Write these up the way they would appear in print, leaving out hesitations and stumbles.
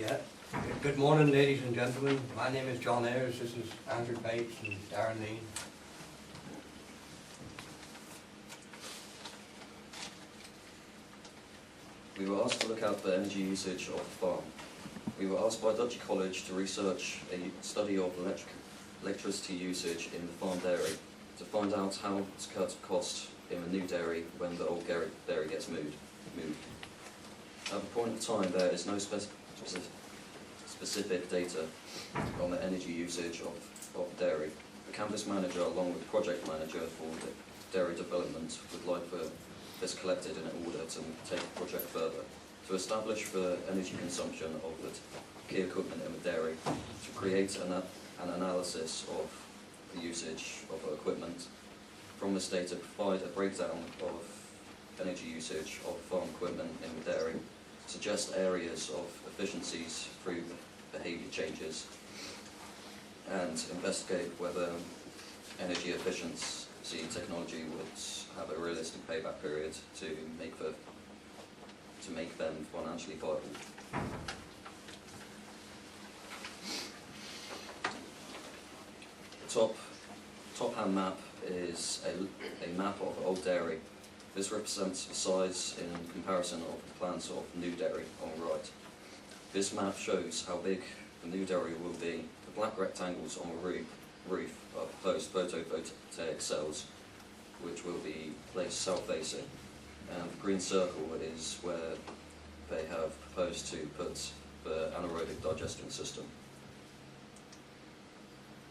Yeah. Good morning, ladies and gentlemen. My name is John Ayres. This is Andrew Bates and Darren Lean. We were asked to look at the energy usage of the farm. We were asked by Duchy College to research a study of electricity usage in the farm dairy to find out how to cut costs in a new dairy when the old dairy gets moved. At the point of time, there is no specific data on the energy usage of the dairy. The campus manager, along with the project manager for the dairy development, would like for this collected in order to take the project further, to establish the energy consumption of the key equipment in the dairy, to create an analysis of the usage of the equipment from this data, provide a breakdown of energy usage of farm equipment in the dairy, suggest areas of efficiencies through behaviour changes, and investigate whether energy efficiency technology would have a realistic payback period to make them financially viable. The top hand map is a map of Old Dairy. This represents the size in comparison of the plans of new dairy on the right. This map shows how big the new dairy will be. The black rectangles on the roof are proposed photovoltaic cells, which will be placed south-facing, and the green circle is where they have proposed to put the anaerobic digestion system.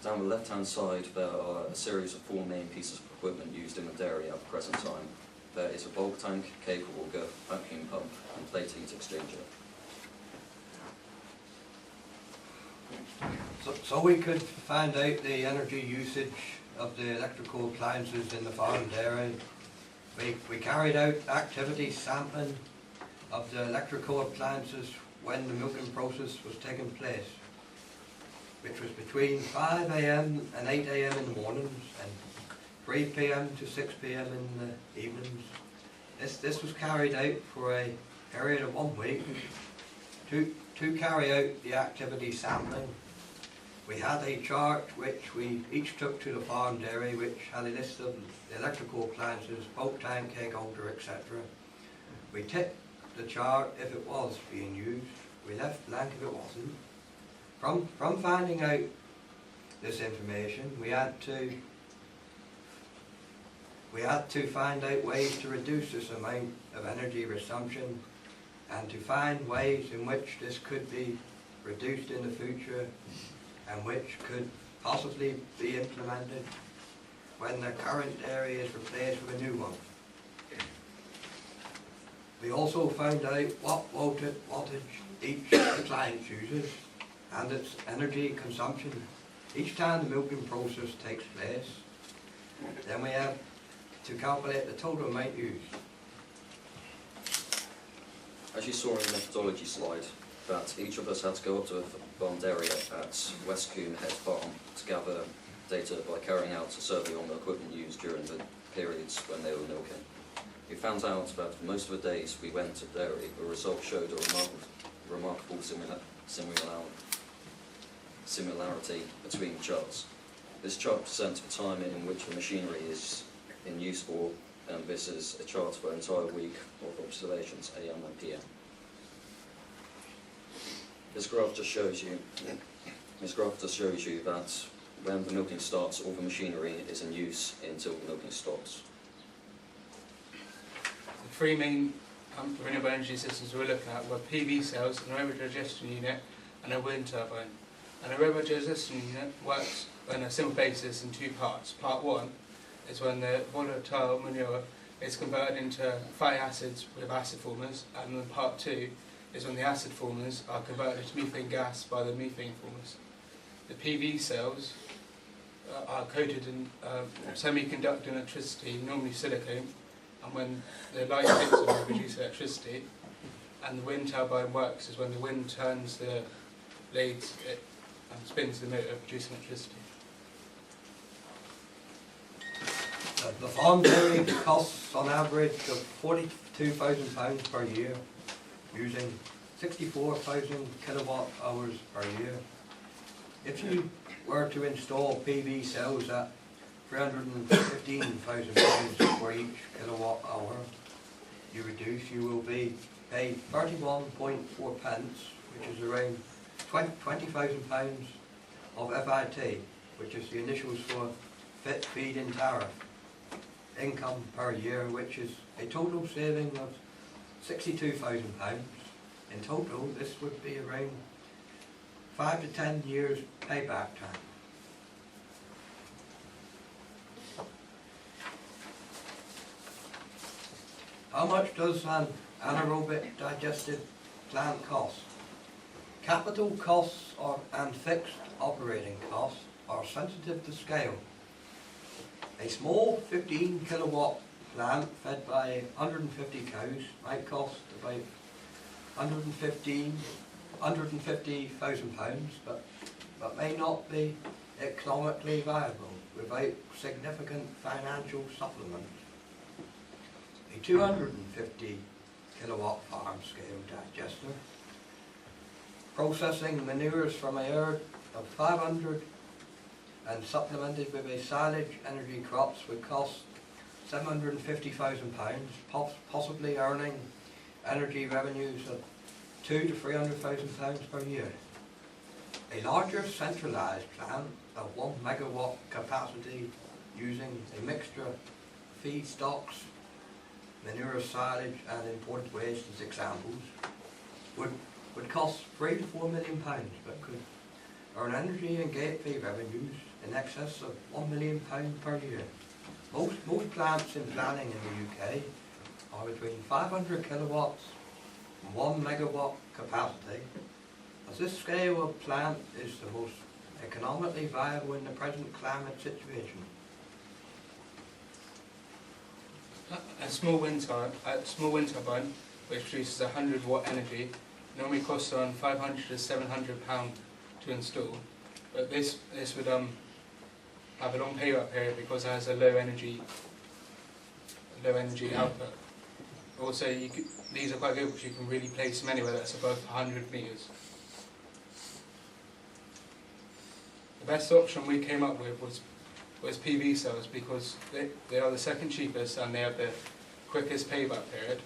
Down the left-hand side, there are a series of 4 main pieces of equipment used in the dairy at the present time. There is a bulk tank, cable auger, vacuum pump, and plate heat exchanger. So we could find out the energy usage of the electrical appliances in the farm dairy. We carried out activity sampling of the electrical appliances when the milking process was taking place, which was between 5 AM and 8 AM in the mornings and 3 PM to 6 PM in the evenings. This was carried out for a period of 1 week. To carry out the activity sampling, we had a chart which we each took to the farm dairy, which had a list of the electrical appliances, bulk tank, keg holder, etc. We ticked the chart if it was being used. We left blank if it wasn't. From finding out this information, we had to find out ways to reduce this amount of energy consumption and to find ways in which this could be reduced in the future and which could possibly be implemented when the current dairy is replaced with a new one. We also found out what wattage each appliance uses and its energy consumption each time the milking process takes place. Then we have to calculate the total amount used. As you saw in the methodology slide, that each of us had to go up to a farm dairy at West Combe Head Farm to gather data by carrying out a survey on the equipment used during the periods when they were milking. We found out that for most of the days we went to dairy, the results showed a remarkable similarity between charts. This chart presents the time in which the machinery is in use for, and this is a chart for an entire week of observations, AM and PM. This graph just shows you that when the milking starts, all the machinery is in use until the milking stops. The 3 main renewable energy systems we're looking at were PV cells, an aerobic digestion unit, and a wind turbine. An aerobic digestion unit works on a simple basis in 2 parts. Part 1 is when the volatile manure is converted into fatty acids with acid formers, and then part 2 is when the acid formers are converted to methane gas by the methane formers. The PV cells are coated in semiconducting electricity, normally silicone, and when the light hits them, they produce electricity. And the wind turbine works is when the wind turns the blades and spins the motor, producing electricity. The farm dairy costs on average of £42,000 per year using 64,000 kilowatt hours per year. If you were to install PV cells at 315,000 pounds for each kilowatt hour you will be paid 31.4 pence, which is around 20,000 pounds of FIT, which is the initials for feed-in tariff income per year, which is a total saving of £62,000. In total, this would be around 5 to 10 years payback time. How much does an anaerobic digestive plant cost? Capital costs and fixed operating costs are sensitive to scale. A small 15 kilowatt plant fed by 150 cows might cost about £150,000, but may not be economically viable without significant financial supplement. A 250 kilowatt farm scale digester processing manures from a herd of 500 and supplemented with a silage energy crops would cost £750,000, possibly earning energy revenues of £200,000 to £300,000 per year. A larger centralised plant of 1 megawatt capacity using a mixture of feedstocks, manure, silage and imported waste as examples would cost £3 to £4 million, but could earn energy and gate fee revenues in excess of £1 million per year. Most plants in planning in the UK are between 500 kilowatts and 1 megawatt capacity, as this scale of plant is the most economically viable in the present climate situation. A small wind turbine, which produces 100 watt energy, normally costs around £500 to £700 to install, but this would have a long payback period because it has a low energy output. Also, these are quite good because you can really place them anywhere that's above 100 metres. The best option we came up with was PV cells because they are the second cheapest and they have the quickest payback period.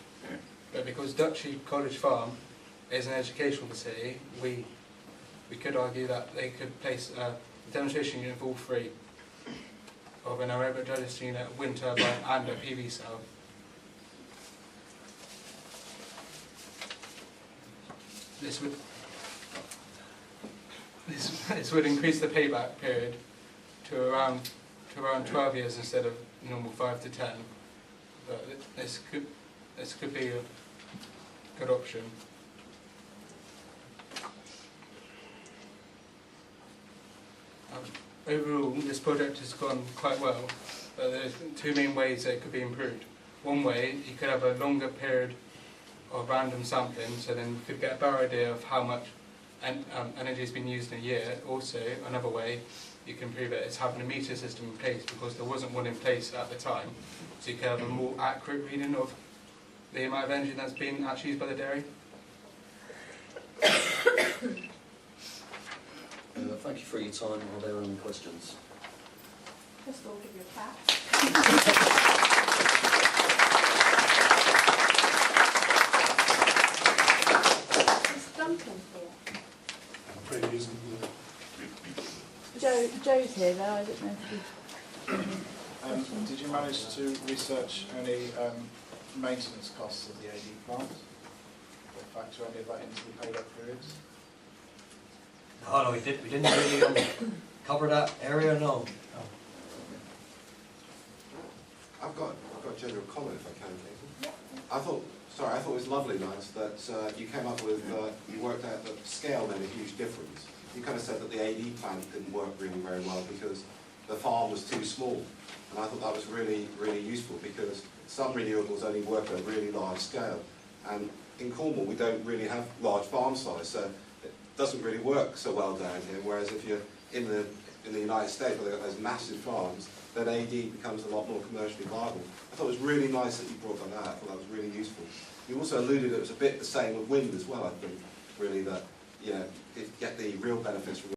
But because Duchy College Farm is an educational facility, we could argue that they could place a demonstration unit for all three of an aerobic digestion unit, a wind turbine and a PV cell. This would increase the payback period to around 12 years instead of normal 5 to 10. But this could be a good option. Overall, this project has gone quite well, but there's two main ways that it could be improved. One way, you could have a longer period of random sampling, so then you could get a better idea of how much energy has been used in a year. Also, another way you can improve it is having a meter system in place, because there wasn't one in place at the time, so you can have a more accurate reading of the amount of energy that's been actually used by the dairy. Thank you for your time. Are there any questions? First of all, give you a clap. Is Duncan here? I'm afraid he isn't. Joe's here though, I don't know if Did you manage to research any maintenance costs of the AD plant? Or factor any of that into the payback periods? No, we didn't really cover that area, no. I've got a general comment if I can, Katie. I thought it was lovely, Lance, that you came up with, you worked out that scale made a huge difference. You kind of said that the AD plant didn't work really very well because the farm was too small. And I thought that was really, really useful because some renewables only work at a really large scale. And in Cornwall, we don't really have large farm size, so it doesn't really work so well down here. Whereas if you're in the United States, where they've got those massive farms, then AD becomes a lot more commercially viable. I thought it was really nice that you brought that out. I thought that was really useful. You also alluded it was a bit the same with wind as well, I think, really, that, you know, get the real benefits from